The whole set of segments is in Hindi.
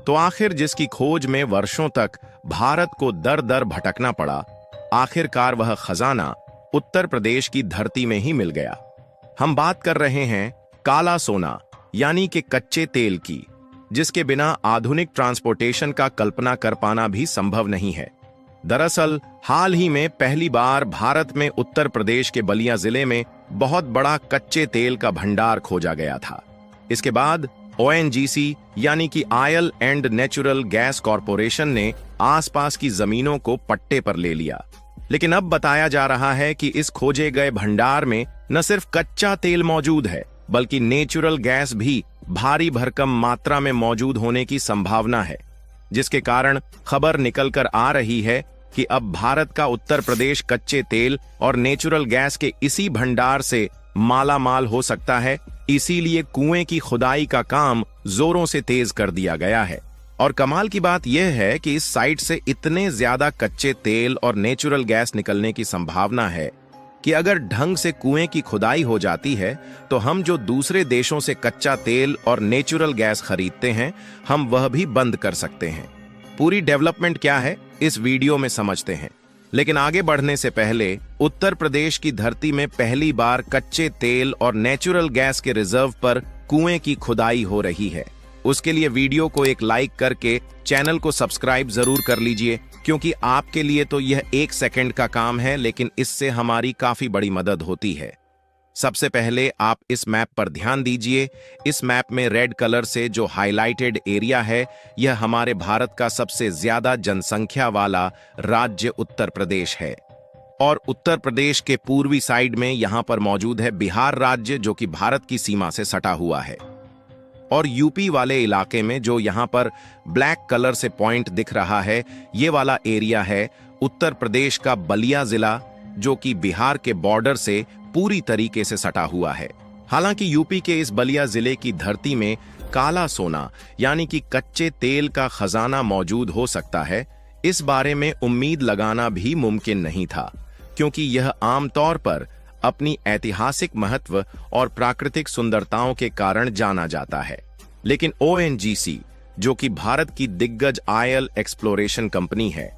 तो आखिर जिसकी खोज में वर्षों तक भारत को दर दर भटकना पड़ा, आखिरकार वह खजाना उत्तर प्रदेश की धरती में ही मिल गया। हम बात कर रहे हैं काला सोना यानी कि कच्चे तेल की, जिसके बिना आधुनिक ट्रांसपोर्टेशन का कल्पना कर पाना भी संभव नहीं है। दरअसल हाल ही में पहली बार भारत में उत्तर प्रदेश के बलिया जिले में बहुत बड़ा कच्चे तेल का भंडार खोजा गया था। इसके बाद ONGC यानी कि oil and natural gas corporation ने आसपास की जमीनों को पट्टे पर ले लिया। लेकिन अब बताया जा रहा है कि इस खोजे गए भंडार में न सिर्फ कच्चा तेल मौजूद है, बल्कि नेचुरल गैस भी भारी भरकम मात्रा में मौजूद होने की संभावना है, जिसके कारण खबर निकलकर आ रही है कि अब भारत का उत्तर प्रदेश कच्चे तेल और नेचुरल गैस के इसी भंडार से माला माल हो सकता है। इसीलिए कुएं की खुदाई का काम जोरों से तेज कर दिया गया है। और कमाल की बात यह है कि इस साइट से इतने ज्यादा कच्चे तेल और नेचुरल गैस निकलने की संभावना है कि अगर ढंग से कुएं की खुदाई हो जाती है तो हम जो दूसरे देशों से कच्चा तेल और नेचुरल गैस खरीदते हैं, हम वह भी बंद कर सकते हैं। पूरी डेवलपमेंट क्या है इस वीडियो में समझते हैं। लेकिन आगे बढ़ने से पहले उत्तर प्रदेश की धरती में पहली बार कच्चे तेल और नेचुरल गैस के रिजर्व पर कुएं की खुदाई हो रही है। उसके लिए वीडियो को एक लाइक करके चैनल को सब्सक्राइब जरूर कर लीजिए, क्योंकि आपके लिए तो यह 1 सेकंड का काम है, लेकिन इससे हमारी काफी बड़ी मदद होती है। सबसे पहले आप इस मैप पर ध्यान दीजिए। इस मैप में रेड कलर से जो हाईलाइटेड एरिया है, यह हमारे भारत का सबसे ज्यादा जनसंख्या वाला राज्य उत्तर प्रदेश है। और उत्तर प्रदेश के पूर्वी साइड में यहां पर मौजूद है बिहार राज्य, जो कि भारत की सीमा से सटा हुआ है। और यूपी वाले इलाके में जो यहां पर ब्लैक कलर से पॉइंट दिख रहा है, ये वाला एरिया है उत्तर प्रदेश का बलिया जिला, जो कि बिहार के बॉर्डर से पूरी तरीके से सटा हुआ है। हालांकि यूपी के इस बलिया जिले की धरती में काला सोना यानी कि कच्चे तेल का खजाना मौजूद हो सकता है, इस बारे में उम्मीद लगाना भी मुमकिन नहीं था, क्योंकि यह आमतौर पर अपनी ऐतिहासिक महत्व और प्राकृतिक सुंदरताओं के कारण जाना जाता है। लेकिन ONGC, जो कि भारत की दिग्गज ऑयल एक्सप्लोरेशन कंपनी है,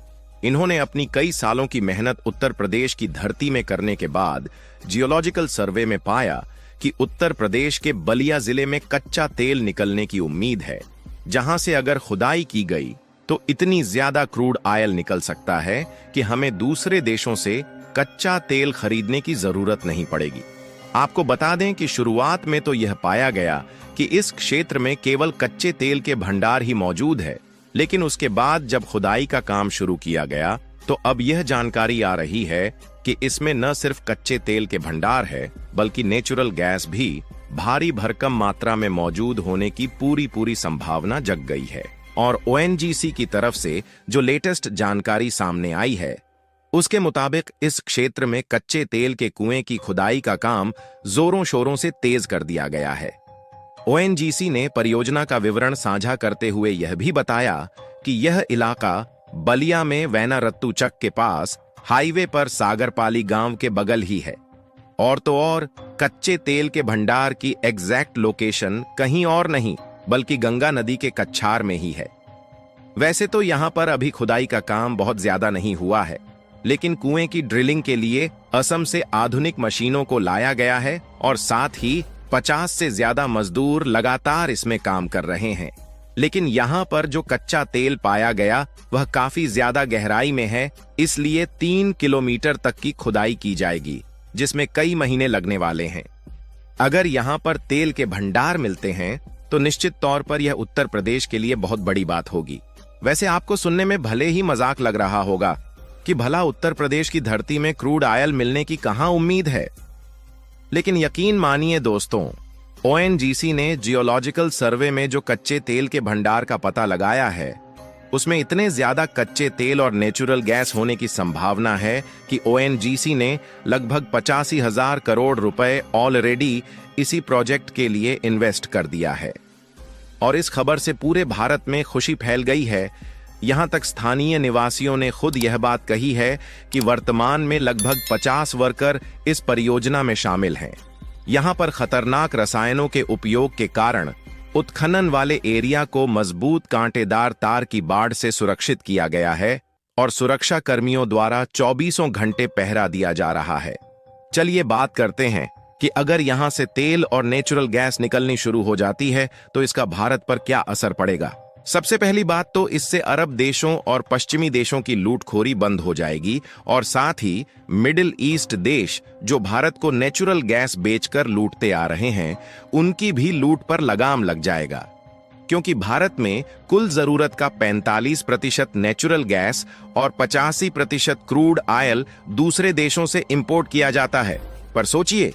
इन्होंने अपनी कई सालों की मेहनत उत्तर प्रदेश की धरती में करने के बाद जियोलॉजिकल सर्वे में पाया कि उत्तर प्रदेश के बलिया जिले में कच्चा तेल निकलने की उम्मीद है, जहां से अगर खुदाई की गई तो इतनी ज्यादा क्रूड ऑयल निकल सकता है कि हमें दूसरे देशों से कच्चा तेल खरीदने की जरूरत नहीं पड़ेगी। आपको बता दें कि शुरुआत में तो यह पाया गया कि इस क्षेत्र में केवल कच्चे तेल के भंडार ही मौजूद है, लेकिन उसके बाद जब खुदाई का काम शुरू किया गया तो अब यह जानकारी आ रही है कि इसमें न सिर्फ कच्चे तेल के भंडार है, बल्कि नेचुरल गैस भी भारी भरकम मात्रा में मौजूद होने की पूरी संभावना जग गई है। और ONGC की तरफ से जो लेटेस्ट जानकारी सामने आई है, उसके मुताबिक इस क्षेत्र में कच्चे तेल के कुएं की खुदाई का काम जोरों शोरों से तेज कर दिया गया है। ONGC ने परियोजना का विवरण साझा करते हुए यह भी बताया कि यह इलाका बलिया में वैनारत्तू चक के पास हाईवे पर सागरपाली गांव के बगल ही है। और तो और कच्चे तेल के भंडार की एग्जैक्ट लोकेशन कहीं और नहीं, बल्कि गंगा नदी के कच्छार में ही है। वैसे तो यहां पर अभी खुदाई का काम बहुत ज्यादा नहीं हुआ है, लेकिन कुएं की ड्रिलिंग के लिए असम से आधुनिक मशीनों को लाया गया है और साथ ही 50 से ज्यादा मजदूर लगातार इसमें काम कर रहे हैं। लेकिन यहाँ पर जो कच्चा तेल पाया गया वह काफी ज्यादा गहराई में है, इसलिए 3 किलोमीटर तक की खुदाई की जाएगी, जिसमें कई महीने लगने वाले हैं। अगर यहाँ पर तेल के भंडार मिलते हैं तो निश्चित तौर पर यह उत्तर प्रदेश के लिए बहुत बड़ी बात होगी। वैसे आपको सुनने में भले ही मजाक लग रहा होगा कि भला उत्तर प्रदेश की धरती में क्रूड ऑयल मिलने की कहां उम्मीद है, लेकिन यकीन मानिए दोस्तों, ONGC ने जियोलॉजिकल सर्वे में जो कच्चे तेल के भंडार का पता लगाया है, उसमें इतने ज्यादा कच्चे तेल और नेचुरल गैस होने की संभावना है कि ONGC ने लगभग 85,000 करोड़ रुपए ऑलरेडी इसी प्रोजेक्ट के लिए इन्वेस्ट कर दिया है। और इस खबर से पूरे भारत में खुशी फैल गई है। यहां तक स्थानीय निवासियों ने खुद यह बात कही है कि वर्तमान में लगभग 50 वर्कर इस परियोजना में शामिल हैं। यहां पर खतरनाक रसायनों के उपयोग के कारण उत्खनन वाले एरिया को मजबूत कांटेदार तार की बाड़ से सुरक्षित किया गया है और सुरक्षा कर्मियों द्वारा 24 घंटे पहरा दिया जा रहा है। चलिए बात करते हैं कि अगर यहां से तेल और नेचुरल गैस निकलनी शुरू हो जाती है तो इसका भारत पर क्या असर पड़ेगा। सबसे पहली बात तो इससे अरब देशों और पश्चिमी देशों की लूटखोरी बंद हो जाएगी और साथ ही मिडिल ईस्ट देश जो भारत को नेचुरल गैस बेचकर लूटते आ रहे हैं उनकी भी लूट पर लगाम लग जाएगा, क्योंकि भारत में कुल जरूरत का 45% नेचुरल गैस और 85% क्रूड ऑयल दूसरे देशों से इंपोर्ट किया जाता है। पर सोचिए,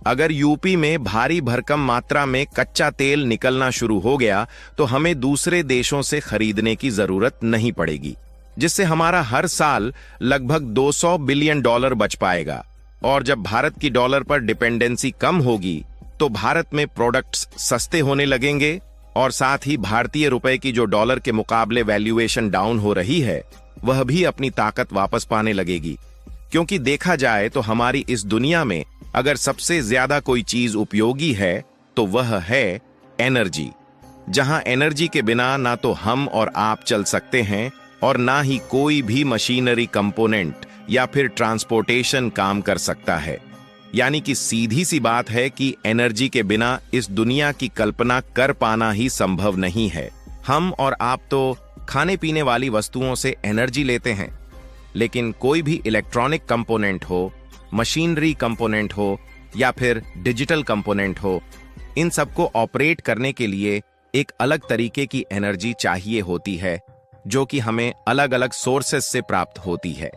अगर यूपी में भारी भरकम मात्रा में कच्चा तेल निकलना शुरू हो गया तो हमें दूसरे देशों से खरीदने की जरूरत नहीं पड़ेगी, जिससे हमारा हर साल लगभग $200 बिलियन बच पाएगा। और जब भारत की डॉलर पर डिपेंडेंसी कम होगी तो भारत में प्रोडक्ट्स सस्ते होने लगेंगे और साथ ही भारतीय रुपए की जो डॉलर के मुकाबले वैल्यूएशन डाउन हो रही है वह भी अपनी ताकत वापस पाने लगेगी। क्योंकि देखा जाए तो हमारी इस दुनिया में अगर सबसे ज्यादा कोई चीज उपयोगी है तो वह है एनर्जी, जहां एनर्जी के बिना ना तो हम और आप चल सकते हैं और ना ही कोई भी मशीनरी कंपोनेंट या फिर ट्रांसपोर्टेशन काम कर सकता है। यानी कि सीधी सी बात है कि एनर्जी के बिना इस दुनिया की कल्पना कर पाना ही संभव नहीं है। हम और आप तो खाने पीने वाली वस्तुओं से एनर्जी लेते हैं, लेकिन कोई भी इलेक्ट्रॉनिक कंपोनेंट हो, मशीनरी कंपोनेंट हो या फिर डिजिटल कंपोनेंट हो, इन सबको ऑपरेट करने के लिए एक अलग तरीके की एनर्जी चाहिए होती है जो कि हमें अलग अलग सोर्सेस से प्राप्त होती है।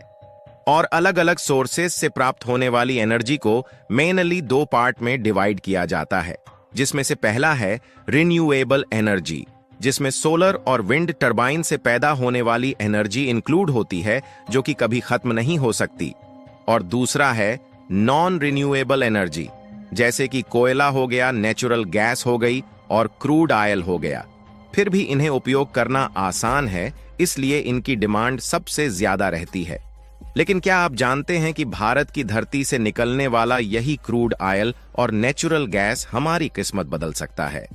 और अलग अलग सोर्सेस से प्राप्त होने वाली एनर्जी को मेनली 2 पार्ट में डिवाइड किया जाता है, जिसमें से पहला है रिन्यूएबल एनर्जी, जिसमें सोलर और विंड टरबाइन से पैदा होने वाली एनर्जी इंक्लूड होती है जो कि कभी खत्म नहीं हो सकती। और दूसरा है नॉन रिन्यूएबल एनर्जी, जैसे कि कोयला हो गया, नेचुरल गैस हो गई और क्रूड ऑयल हो गया। फिर भी इन्हें उपयोग करना आसान है, इसलिए इनकी डिमांड सबसे ज्यादा रहती है। लेकिन क्या आप जानते हैं कि भारत की धरती से निकलने वाला यही क्रूड ऑयल और नेचुरल गैस हमारी किस्मत बदल सकता है?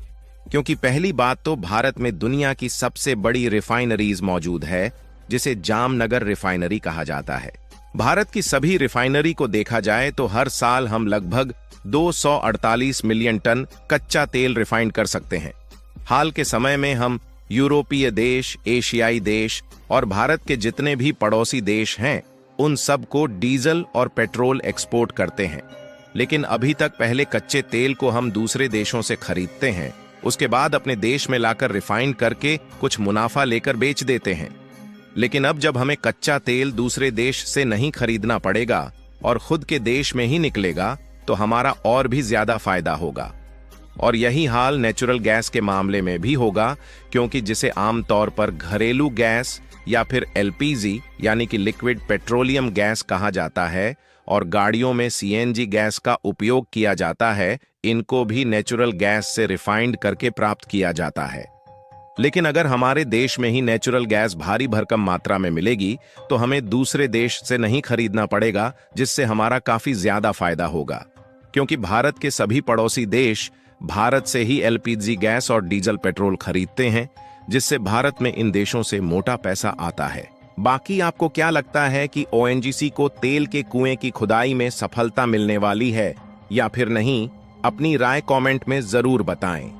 क्योंकि पहली बात तो भारत में दुनिया की सबसे बड़ी रिफाइनरीज मौजूद है, जिसे जामनगर रिफाइनरी कहा जाता है। भारत की सभी रिफाइनरी को देखा जाए तो हर साल हम लगभग 248 मिलियन टन कच्चा तेल रिफाइन कर सकते हैं। हाल के समय में हम यूरोपीय देश, एशियाई देश और भारत के जितने भी पड़ोसी देश हैं उन सब को डीजल और पेट्रोल एक्सपोर्ट करते हैं। लेकिन अभी तक पहले कच्चे तेल को हम दूसरे देशों से खरीदते हैं, उसके बाद अपने देश में लाकर रिफाइन करके कुछ मुनाफा लेकर बेच देते हैं। लेकिन अब जब हमें कच्चा तेल दूसरे देश से नहीं खरीदना पड़ेगा और खुद के देश में ही निकलेगा तो हमारा और भी ज्यादा फायदा होगा। और यही हाल नेचुरल गैस के मामले में भी होगा, क्योंकि जिसे आमतौर पर घरेलू गैस या फिर एलपीजी यानी कि लिक्विड पेट्रोलियम गैस कहा जाता है और गाड़ियों में सीएनजी गैस का उपयोग किया जाता है, इनको भी नेचुरल गैस से रिफाइंड करके प्राप्त किया जाता है। लेकिन अगर हमारे देश में ही नेचुरल गैस भारी भरकम मात्रा में मिलेगी तो हमें दूसरे देश से नहीं खरीदना पड़ेगा, जिससे हमारा काफी ज्यादा फायदा होगा। क्योंकि भारत के सभी पड़ोसी देश भारत से ही एलपीजी गैस और डीजल पेट्रोल खरीदते हैं, जिससे भारत में इन देशों से मोटा पैसा आता है। बाकी आपको क्या लगता है कि ओएनजीसी को तेल के कुएं की खुदाई में सफलता मिलने वाली है या फिर नहीं? अपनी राय कमेंट में जरूर बताएं।